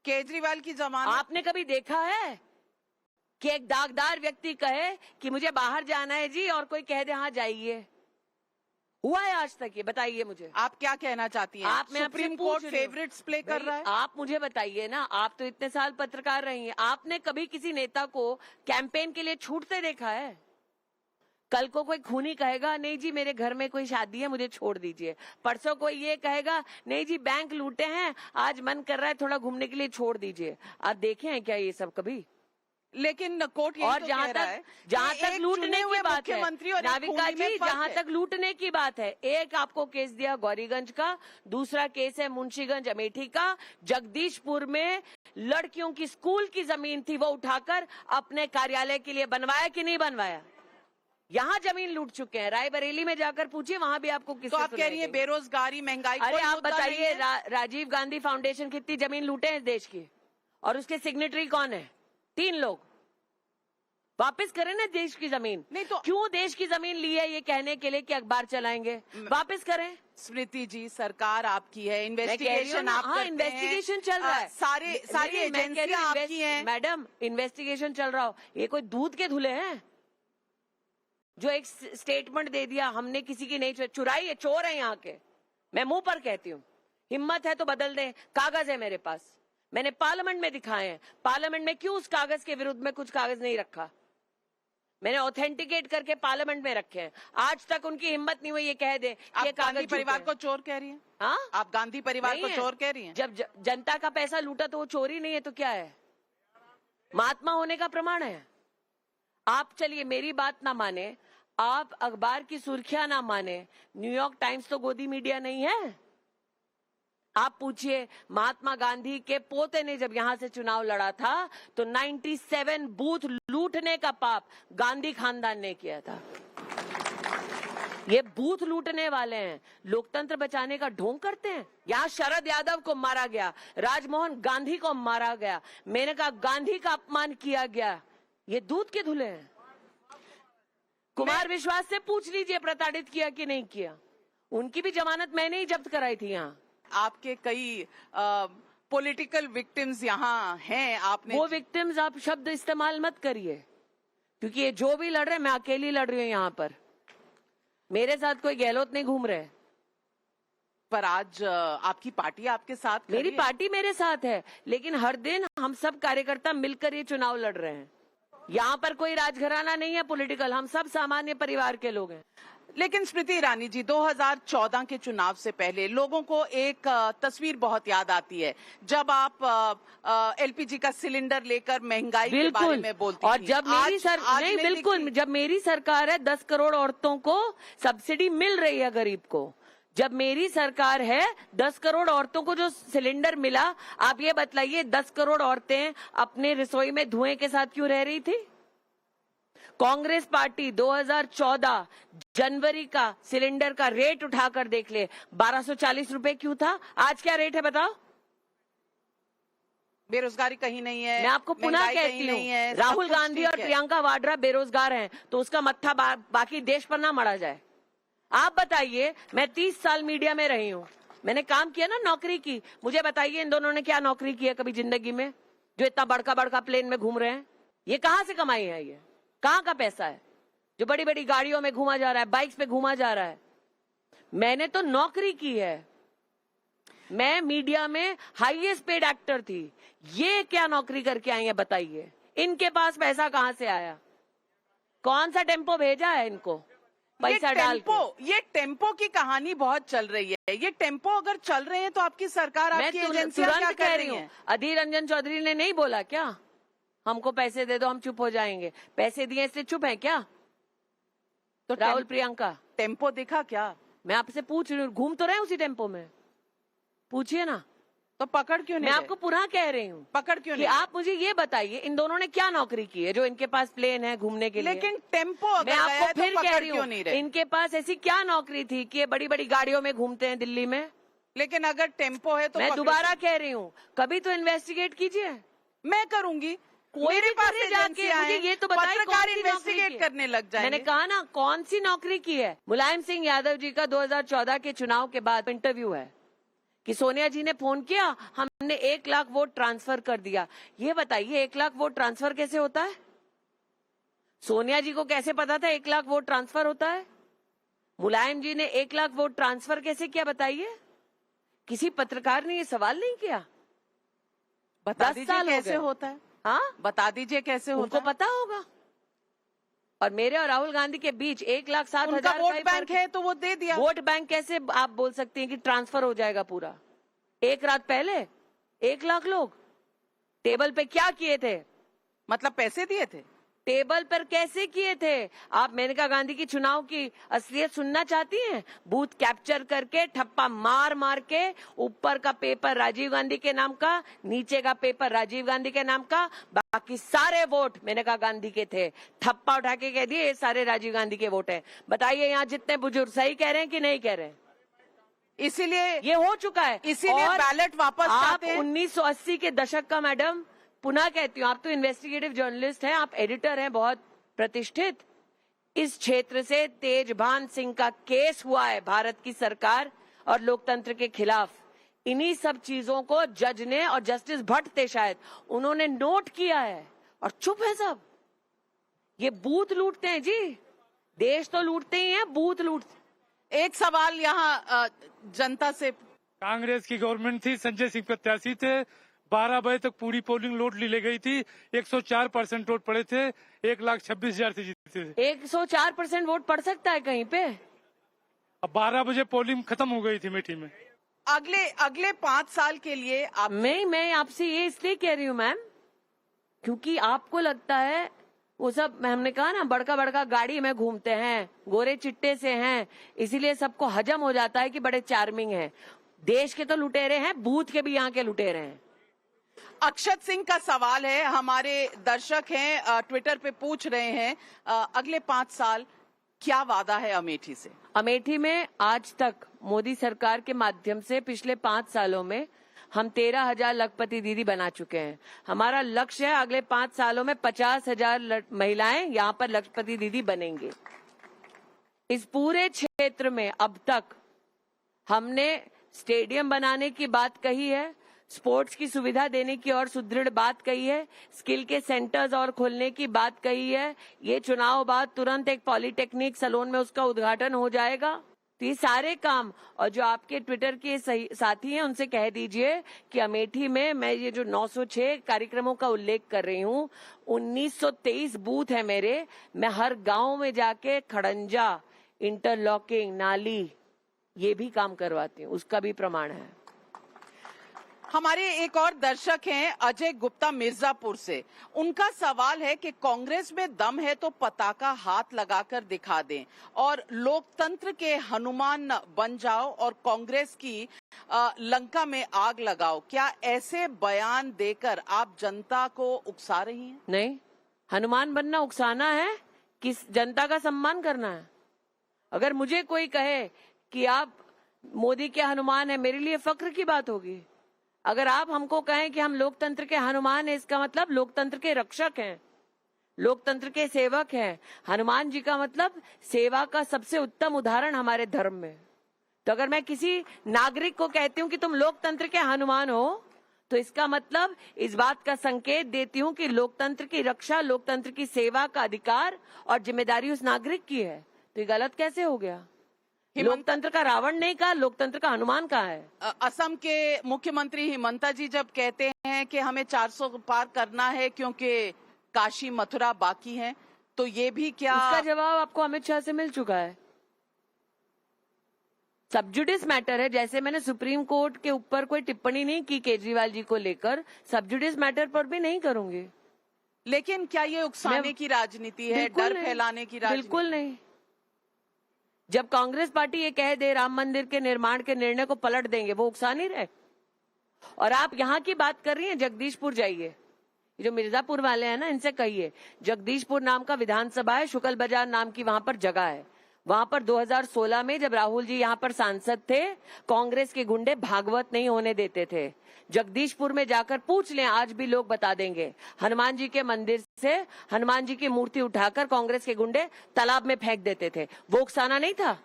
केजरीवाल की जमानत आपने कभी देखा है कि एक दागदार व्यक्ति कहे कि मुझे बाहर जाना है जी और कोई कह दे हाँ जाइए? हुआ है आज तक ये? बताइए मुझे। आप क्या कहना चाहती हैं? आप में सुप्रीम कोर्ट फेवरेट्स प्ले कर रहा है? आप मुझे बताइए ना, आप तो इतने साल पत्रकार रही हैं, आपने कभी किसी नेता को कैंपेन के लिए छूटते देखा है? कल को कोई खूनी कहेगा नहीं जी मेरे घर में कोई शादी है मुझे छोड़ दीजिए। परसों कोई ये कहेगा नहीं जी बैंक लूटे हैं आज मन कर रहा है थोड़ा घूमने के लिए छोड़ दीजिए। आप देखे हैं क्या ये सब कभी? लेकिन कोर्ट यही और तो जहां कह रहा है तक जहां कि तक एक लूटने चुने हुए की बात है, मुख्यमंत्री और एक नाविका खूनी में जी, फर्क जहां है। तक लूटने की बात है, एक आपको केस दिया गौरीगंज का, दूसरा केस है मुंशीगंज अमेठी का। जगदीशपुर में लड़कियों की स्कूल की जमीन थी, वो उठाकर अपने कार्यालय के लिए बनवाया कि नहीं बनवाया? यहाँ जमीन लूट चुके हैं। रायबरेली में जाकर पूछिए, वहां भी आपको किसी तो आप कह रही है बेरोजगारी, महंगाई अरे कोई आप मुद्दा नहीं बताइए, है? राजीव गांधी फाउंडेशन कितनी जमीन लूटे हैं इस देश की, और उसके सिग्नेटरी कौन है? 3 लोग। वापस करें ना देश की जमीन। नहीं तो क्यों देश की जमीन ली है ये कहने के लिए कि अखबार चलाएंगे? वापस करें। स्मृति जी, सरकार आपकी है, इन्वेस्टिगेशन आप हाँ, करते हैं। इन्वेस्टिगेशन चल रहा है। सारी एजेंसियां आपकी हैं। मैडम, इन्वेस्टिगेशन चल रहा हो, ये कोई दूध के धुले हैं जो एक स्टेटमेंट दे दिया हमने किसी की नहीं चुराई है? चोर है यहाँ के, मैं मुंह पर कहती हूँ। हिम्मत है तो बदल दें। कागज है मेरे पास, मैंने पार्लियामेंट में दिखाए हैं। पार्लियामेंट में क्यों उस कागज के विरुद्ध में कुछ कागज नहीं रखा? मैंने ऑथेंटिकेट करके पार्लियामेंट में रखे हैं। आज तक उनकी हिम्मत नहीं हुई ये कह दे आप ये गांधी कागज परिवार झूठे को हैं। चोर कह रही हैं? हाँ, आप गांधी परिवार नहीं को है। चोर कह रही हैं? जब जनता का पैसा लूटा तो वो चोरी नहीं है तो क्या है? महात्मा होने का प्रमाण है। आप चलिए मेरी बात ना माने, आप अखबार की सुर्खियां ना माने, न्यूयॉर्क टाइम्स तो गोदी मीडिया नहीं है। आप पूछिए, महात्मा गांधी के पोते ने जब यहां से चुनाव लड़ा था तो 97 बूथ लूटने का पाप गांधी खानदान ने किया था। ये बूथ लूटने वाले हैं, लोकतंत्र बचाने का ढोंग करते हैं। यहाँ शरद यादव को मारा गया, राजमोहन गांधी को मारा गया, मेनका गांधी का अपमान किया गया। ये दूध के धुले हैं। कुमार विश्वास से पूछ लीजिए प्रताड़ित किया कि नहीं किया। उनकी भी जमानत मैंने ही जब्त कराई थी। यहाँ आपके कई पॉलिटिकल विक्टिम्स यहाँ हैं। आपने वो विक्टिम्स आप शब्द इस्तेमाल मत करिए, क्योंकि ये जो भी लड़ रहे हैं, मैं अकेली लड़ रही हूँ यहाँ पर। मेरे साथ कोई गहलोत नहीं घूम रहे। पर आज आपकी पार्टी आपके साथ खड़ी मेरी है। पार्टी मेरे साथ है, लेकिन हर दिन हम सब कार्यकर्ता मिलकर ये चुनाव लड़ रहे हैं। यहाँ पर कोई राजघराना नहीं है पॉलिटिकल, हम सब सामान्य परिवार के लोग हैं। लेकिन स्मृति ईरानी जी, 2014 के चुनाव से पहले लोगों को एक तस्वीर बहुत याद आती है, जब आप एलपीजी का सिलेंडर लेकर महंगाई के बारे में बोलती और थी। जब मेरी आज नहीं बिल्कुल, दिखती। जब मेरी सरकार है 10 करोड़ औरतों को सब्सिडी मिल रही है गरीब को। जब मेरी सरकार है 10 करोड़ औरतों को जो सिलेंडर मिला, आप ये बतलाइए 10 करोड़ औरतें अपने रसोई में धुएं के साथ क्यों रह रही थी? कांग्रेस पार्टी 2014 जनवरी का सिलेंडर का रेट उठाकर देख ले, 1240 रुपए क्यों था? आज क्या रेट है बताओ? बेरोजगारी कहीं नहीं है। मैं आपको पुनः महंगाई कहती कहीं नहीं है, हूँ, सब राहुल कुछ गांधी ठीक और है। प्रियंका वाड्रा बेरोजगार हैं, तो उसका मत्था बाकी देश पर ना मरा जाए। आप बताइए, मैं 30 साल मीडिया में रही हूँ, मैंने काम किया ना, नौकरी की। मुझे बताइए इन दोनों ने क्या नौकरी की है कभी जिंदगी में, जो इतना बड़का बड़का प्लेन में घूम रहे हैं? ये कहाँ से कमाई है? ये कहाँ का पैसा है जो बड़ी बड़ी गाड़ियों में घूमा जा रहा है, बाइक्स पे घूमा जा रहा है? मैंने तो नौकरी की है। मैं मीडिया में हाईएस्ट पेड एक्टर थी। ये क्या नौकरी करके आई है बताइए? इनके पास पैसा कहाँ से आया? कौन सा टेम्पो भेजा है इनको पैसा डाल के? ये टेम्पो की कहानी बहुत चल रही है। ये टेम्पो अगर चल रहे हैं तो आपकी सरकार, मैं आपकी एजेंसियां क्या तुरंत कर कह रही रही हूँ, हैं? अधीर रंजन चौधरी ने नहीं बोला क्या हमको पैसे दे दो हम चुप हो जाएंगे? पैसे दिए इसलिए चुप है क्या? तो राहुल प्रियंका, टेम्पो दिखा क्या? मैं आपसे पूछ रही हूँ, घूम तो रहे उसी टेम्पो में, पूछिए ना। तो पकड़ क्यों नहीं मैं रहे? आपको पुनः कह रही हूँ, पकड़ क्यों कि नहीं? आप मुझे ये बताइए इन दोनों ने क्या नौकरी की है जो इनके पास प्लेन है घूमने के लिए? लेकिन टेम्पो अगर मैं गया आपको है तो फिर कह पकड़ रही क्यों नहीं हूँ, रहे? इनके पास ऐसी क्या नौकरी थी कि ये बड़ी बड़ी गाड़ियों में घूमते हैं दिल्ली में? लेकिन अगर टेम्पो है तो मैं पकड़- दोबारा कह रही हूँ, कभी तो इन्वेस्टिगेट कीजिए। मैं करूंगी। कोई मेरे भी पास करे जाके, एजेंसियां मुझे हैं, ये तो बताइए पत्रकार कौन सी नौकरी की इन्वेस्टिगेट है? करने लग जाएंगे। मैंने कहा ना कौन सी नौकरी की है। मुलायम सिंह यादव जी का 2014 के चुनाव के बाद इंटरव्यू है कि सोनिया जी ने फोन किया, हमने 1 लाख वोट ट्रांसफर कर दिया। ये बताइए 1 लाख वोट ट्रांसफर कैसे होता है? सोनिया जी को कैसे पता था 1 लाख वोट ट्रांसफर होता है? मुलायम जी ने 1 लाख वोट ट्रांसफर कैसे किया बताइए? किसी पत्रकार ने ये सवाल नहीं किया। बता 10 दीजिए साल हो कैसे गए। होता है? हाँ, बता दीजिए कैसे होता उनको है? पता होगा। और मेरे और राहुल गांधी के बीच 1,07,000 उनका का वोट ही बैंक फर्क है तो वो दे दिया। वोट बैंक कैसे आप बोल सकती हैं कि ट्रांसफर हो जाएगा पूरा? एक रात पहले 1 लाख लोग टेबल पे क्या किए थे? मतलब पैसे दिए थे? टेबल पर कैसे किए थे? आप मेनका गांधी की चुनाव की असलियत सुनना चाहती हैं? बूथ कैप्चर करके ठप्पा मार मार के ऊपर का पेपर राजीव गांधी के नाम का, नीचे का पेपर राजीव गांधी के नाम का, बाकी सारे वोट मेनका गांधी के थे। ठप्पा उठा के कह दिए ये सारे राजीव गांधी के वोट हैं। बताइए यहाँ जितने बुजुर्ग सही कह रहे हैं कि नहीं कह रहे हैं? इसीलिए ये हो चुका है। इसीलिए और बैलेट वापस आप चाहते हैं। 1980 के दशक का, मैडम पुनः कहती हूँ, आप तो इन्वेस्टिगेटिव जर्नलिस्ट हैं, आप एडिटर हैं बहुत प्रतिष्ठित। इस क्षेत्र से तेजभान सिंह का केस हुआ है भारत की सरकार और लोकतंत्र के खिलाफ। इन्हीं सब चीजों को जज ने, और जस्टिस भट्ट थे शायद, उन्होंने नोट किया है और चुप है सब। ये बूथ लूटते हैं जी, देश तो लूटते ही हैं, बूथ लूटते। एक सवाल यहाँ जनता से। कांग्रेस की गवर्नमेंट थी, संजय सिंह प्रत्याशी थे, 12 बजे तक पूरी पोलिंग लोड ले गई थी, 104% वोट पड़े थे, 1,26,000 से जीते थे। 104% वोट पड़ सकता है कहीं पे? अब 12 बजे पोलिंग खत्म हो गई थी अमेठी में। अगले 5 साल के लिए आप मैं आपसे ये इसलिए कह रही हूँ मैम, क्योंकि आपको लगता है वो सब, हमने कहा ना, बड़का बड़का गाड़ी में घूमते हैं, गोरे चिट्टे से हैं, इसीलिए सबको हजम हो जाता है कि बड़े चार्मिंग हैं। देश के तो लुटेरे हैं, बूथ के भी यहाँ के लुटेरे हैं। अक्षत सिंह का सवाल है, हमारे दर्शक हैं ट्विटर पे पूछ रहे हैं, अगले 5 साल क्या वादा है अमेठी से? अमेठी में आज तक मोदी सरकार के माध्यम से पिछले 5 सालों में हम 13,000 लखपति दीदी बना चुके हैं। हमारा लक्ष्य है अगले 5 सालों में 50,000 महिलाएं यहाँ पर लखपति दीदी बनेंगे। इस पूरे क्षेत्र में अब तक हमने स्टेडियम बनाने की बात कही है, स्पोर्ट्स की सुविधा देने की और सुदृढ़ बात कही है, स्किल के सेंटर्स और खोलने की बात कही है। ये चुनाव बाद तुरंत एक पॉलिटेक्निक सलोन में उसका उद्घाटन हो जाएगा। तो ये सारे काम, और जो आपके ट्विटर के साथी हैं उनसे कह दीजिए कि अमेठी में मैं ये जो 906 कार्यक्रमों का उल्लेख कर रही हूँ, 1923 बूथ है मेरे। मैं हर गांव में जाके खड़ंजा, इंटरलॉकिंग, नाली, ये भी काम करवाती हूँ, उसका भी प्रमाण है। हमारे एक और दर्शक हैं अजय गुप्ता मिर्जापुर से। उनका सवाल है कि कांग्रेस में दम है तो पताका हाथ लगाकर दिखा दें और लोकतंत्र के हनुमान बन जाओ और कांग्रेस की लंका में आग लगाओ। क्या ऐसे बयान देकर आप जनता को उकसा रही हैं? नहीं, हनुमान बनना उकसाना है, किस जनता का सम्मान करना है। अगर मुझे कोई कहे कि आप मोदी के हनुमान है, मेरे लिए फक्र की बात होगी। अगर आप हमको कहें कि हम लोकतंत्र के हनुमान हैं, इसका मतलब लोकतंत्र के रक्षक हैं, लोकतंत्र के सेवक हैं। हनुमान जी का मतलब सेवा का सबसे उत्तम उदाहरण हमारे धर्म में। तो अगर मैं किसी नागरिक को कहती हूँ कि तुम लोकतंत्र के हनुमान हो, तो इसका मतलब इस बात का संकेत देती हूँ कि लोकतंत्र की रक्षा, लोकतंत्र की सेवा का अधिकार और जिम्मेदारी उस नागरिक की है। तो ये गलत कैसे हो गया? लोकतंत्र का रावण नहीं कहा, लोकतंत्र का हनुमान कहा है। असम के मुख्यमंत्री हिमंता जी जब कहते हैं कि हमें 400 पार करना है क्योंकि काशी मथुरा बाकी है, तो ये भी क्या? उसका जवाब आपको अमित शाह से मिल चुका है। सबजुडिस मैटर है। जैसे मैंने सुप्रीम कोर्ट के ऊपर कोई टिप्पणी नहीं की केजरीवाल जी को लेकर, सबजुडिस मैटर पर भी नहीं करूंगी। लेकिन क्या ये उकसाने की राजनीति है, डर फैलाने की राजनीति? बिल्कुल नहीं। जब कांग्रेस पार्टी ये कह दे राम मंदिर के निर्माण के निर्णय को पलट देंगे, वो उकसा नहीं रहे। और आप यहाँ की बात कर रही हैं, जगदीशपुर जाइए, जो मिर्जापुर वाले हैं ना, इनसे कहिए, जगदीशपुर नाम का विधानसभा है, शुक्ल बाजार नाम की वहां पर जगह है। वहां पर 2016 में जब राहुल जी यहाँ पर सांसद थे, कांग्रेस के गुंडे भागवत नहीं होने देते थे। जगदीशपुर में जाकर पूछ लें, आज भी लोग बता देंगे। हनुमान जी के मंदिर से हनुमान जी की मूर्ति उठाकर कांग्रेस के गुंडे तालाब में फेंक देते थे। वो उकसाना नहीं था?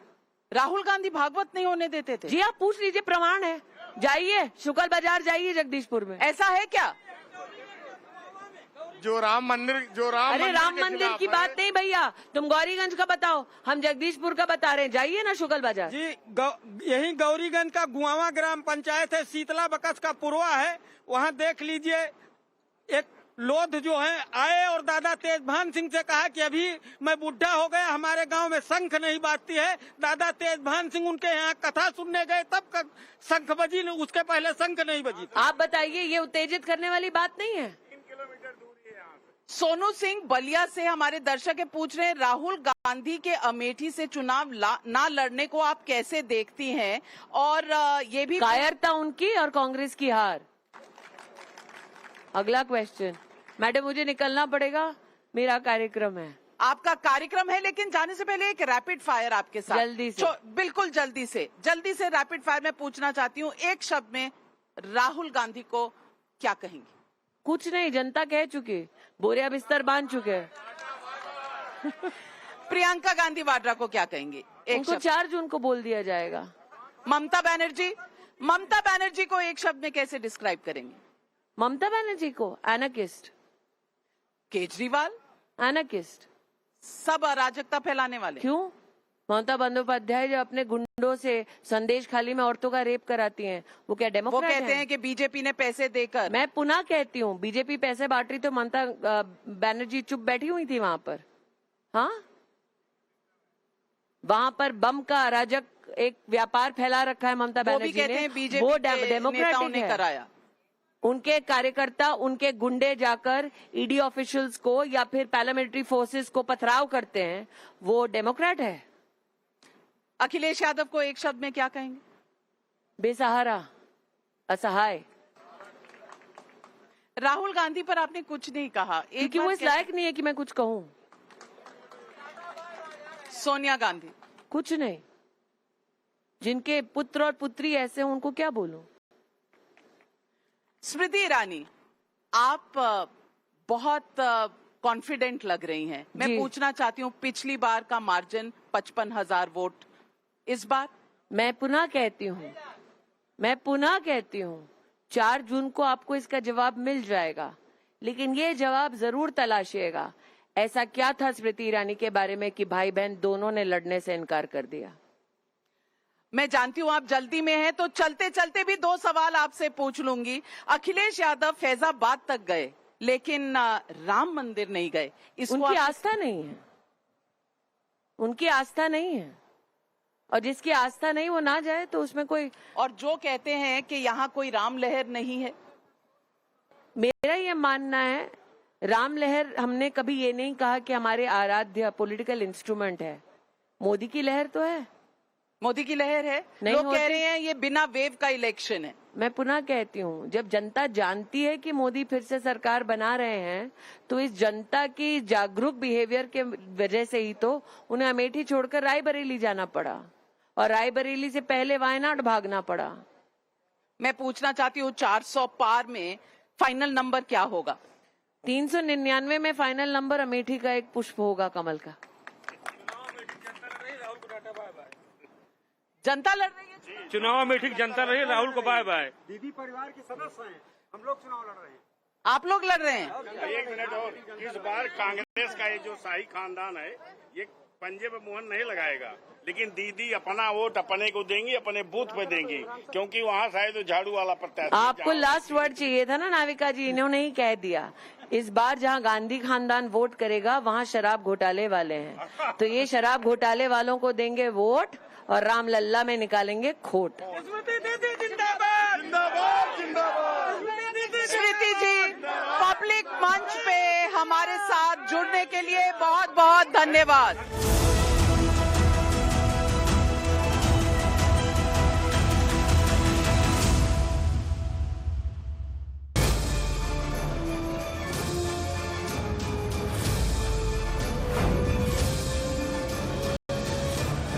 राहुल गांधी भागवत नहीं होने देते थे? जी, आप पूछ लीजिए, प्रमाण है। जाइए शुक्ल बाजार जाइए जगदीशपुर में। ऐसा है क्या? जो राम मंदिर अरे राम मंदिर की बात नहीं भैया, तुम गौरीगंज का बताओ, हम जगदीशपुर का बता रहे हैं। जाइए ना शुक्ल बाजार। जी, यही गौरीगंज का गुआवा ग्राम पंचायत है, शीतला बकस का पुरवा है, वहाँ देख लीजिए। एक लोध जो है आए और दादा तेजभान सिंह से कहा कि अभी मैं बुढ़ा हो गया, हमारे गांव में शंख नहीं बाजती है। दादा तेजभान सिंह उनके यहाँ कथा सुनने गए, तब शंख बजी, उसके पहले शंख नहीं बजी। आप बताइए, ये उत्तेजित करने वाली बात नहीं है? सोनू सिंह बलिया से हमारे दर्शक ये पूछ रहे हैं, राहुल गांधी के अमेठी से चुनाव ना लड़ने को आप कैसे देखती हैं? और ये भी कायरता उनकी और कांग्रेस की हार। अगला क्वेश्चन। मैडम मुझे निकलना पड़ेगा, मेरा कार्यक्रम है। आपका कार्यक्रम है, लेकिन जाने से पहले एक रैपिड फायर आपके साथ जल्दी से। बिल्कुल जल्दी से रैपिड फायर में पूछना चाहती हूँ, एक शब्द में राहुल गांधी को क्या कहेंगे? कुछ नहीं, जनता कह चुकी, बोरिया बिस्तर बांध चुके हैं। प्रियंका गांधी वाड्रा को क्या कहेंगे? एक उनको शब्द। 4 जून को बोल दिया जाएगा। ममता बनर्जी को एक शब्द में कैसे डिस्क्राइब करेंगे? ममता बनर्जी को एनाकिस्ट। केजरीवाल एनाकिस्ट। सब अराजकता फैलाने वाले। क्यों? ममता बंदोपाध्याय जो अपने गुंडों से संदेश खाली में औरतों का रेप कराती हैं, वो क्या वो डेमोक्रेट कहते हैं कि बीजेपी ने पैसे देकर। मैं पुनः कहती हूँ, बीजेपी पैसे बांट रही तो ममता बनर्जी चुप बैठी हुई थी वहां पर। हाँ, वहां पर बम का अराजक एक व्यापार फैला रखा है ममता वो भी बनर्जी कहते ने। हैं बीजेपी वो के नेताओं डेमोक्रेटिक ने है। कराया। उनके कार्यकर्ता, उनके गुंडे जाकर ईडी ऑफिशियल्स को या फिर पैरामिलिट्री फोर्सेस को पथराव करते हैं, वो डेमोक्रेट है। अखिलेश यादव को एक शब्द में क्या कहेंगे? बेसहारा, असहाय। राहुल गांधी पर आपने कुछ नहीं कहा, क्योंकि वो इस लायक नहीं है कि मैं कुछ कहूं। सोनिया गांधी कुछ नहीं, जिनके पुत्र और पुत्री ऐसे हैं, उनको क्या बोलूं? स्मृति ईरानी, आप बहुत कॉन्फिडेंट लग रही हैं। मैं जी। पूछना चाहती हूँ, पिछली बार का मार्जिन 55,000 वोट, इस बार? मैं पुनः कहती हूँ 4 जून को आपको इसका जवाब मिल जाएगा, लेकिन ये जवाब जरूर तलाशिएगा। ऐसा क्या था स्मृति ईरानी के बारे में कि भाई बहन दोनों ने लड़ने से इनकार कर दिया? मैं जानती हूँ आप जल्दी में हैं, तो चलते चलते भी 2 सवाल आपसे पूछ लूंगी। अखिलेश यादव फैजाबाद तक गए, लेकिन राम मंदिर नहीं गए। उनकी आस्था नहीं है, उनकी आस्था नहीं है, और जिसकी आस्था नहीं वो ना जाए तो उसमें कोई। और जो कहते हैं कि यहाँ कोई राम लहर नहीं है, मेरा ये मानना है, राम लहर हमने कभी ये नहीं कहा कि हमारे आराध्य पॉलिटिकल इंस्ट्रूमेंट है। मोदी की लहर तो है, मोदी की लहर है। नहीं लोग होती। कह रहे हैं ये बिना वेव का इलेक्शन है। मैं पुनः कहती हूँ, जब जनता जानती है कि मोदी फिर से सरकार बना रहे हैं, तो इस जनता की जागरूक बिहेवियर के वजह से ही तो उन्हें अमेठी छोड़कर रायबरेली जाना पड़ा, और रायबरेली से पहले वायनाड भागना पड़ा। मैं पूछना चाहती हूँ 400 पार में फाइनल नंबर क्या होगा? 399 में फाइनल नंबर अमेठी का एक पुष्प होगा कमल का। जनता लड़ रही है चुनाव में, ठीक जनता रही, राहुल को बाय बाय। दीदी परिवार के सदस्य हैं, हम लोग चुनाव लड़ रहे हैं। आप लोग लड़ रहे हैं। एक मिनट और, इस बार कांग्रेस का ये जो शाही खानदान है, ये पंजे पे मुहर नहीं लगाएगा, लेकिन दीदी अपना वोट अपने को देंगी, अपने बूथ पे देंगी, क्योंकि वहाँ शायद झाड़ू वाला प्रत्याशी। आपको लास्ट वर्ड चाहिए था ना नाविका जी, इन्होंने ही कह दिया। इस बार जहां गांधी खानदान वोट करेगा वहां शराब घोटाले वाले हैं, तो ये शराब घोटाले वालों को देंगे वोट और राम लल्ला में निकालेंगे खोट। स्मृति जी, पब्लिक मंच पे हमारे साथ जुड़ने के लिए बहुत बहुत धन्यवाद।